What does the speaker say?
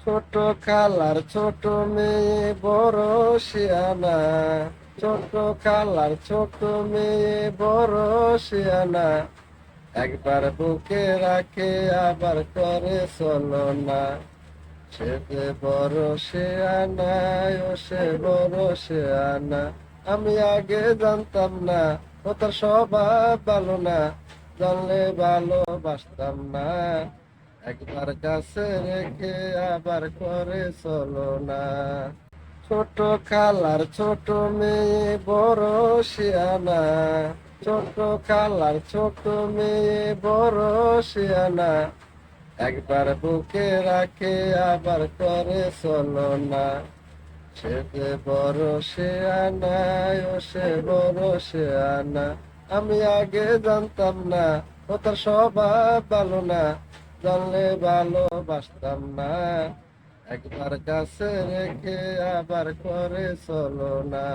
ছোট খালার ছোট মেয়ে বড় শিয়ানা। ছোট খালার ছোট মেয়ে বড় শিয়ানা। একবার বুকে রাখে আবার করে চলো না। সে যে বড় শিয়ানা, ও সে বড় শিয়ানা। আমি আগে জানতাম না, ও তার স্বভাব ভালো না। জানলে ভালোবাসতাম না। একবার কাছে রেখে আবার করে চলো না। ছোট খালার ছোট মেয়ে বড় শিয়ানা। ছোট খালার ছোট মেয়ে বড় শিয়ানা। একবার বুকে রাখে আবার করে চলো না। সে যে বড় শিয়ানা, ও সে বড় শিয়ানা। আমি আগে জানতাম না, ও তার স্বভাব ভালো না। জানলে ভালোবাসতাম না। একবার কাছে রেখে আবার করে চলো না।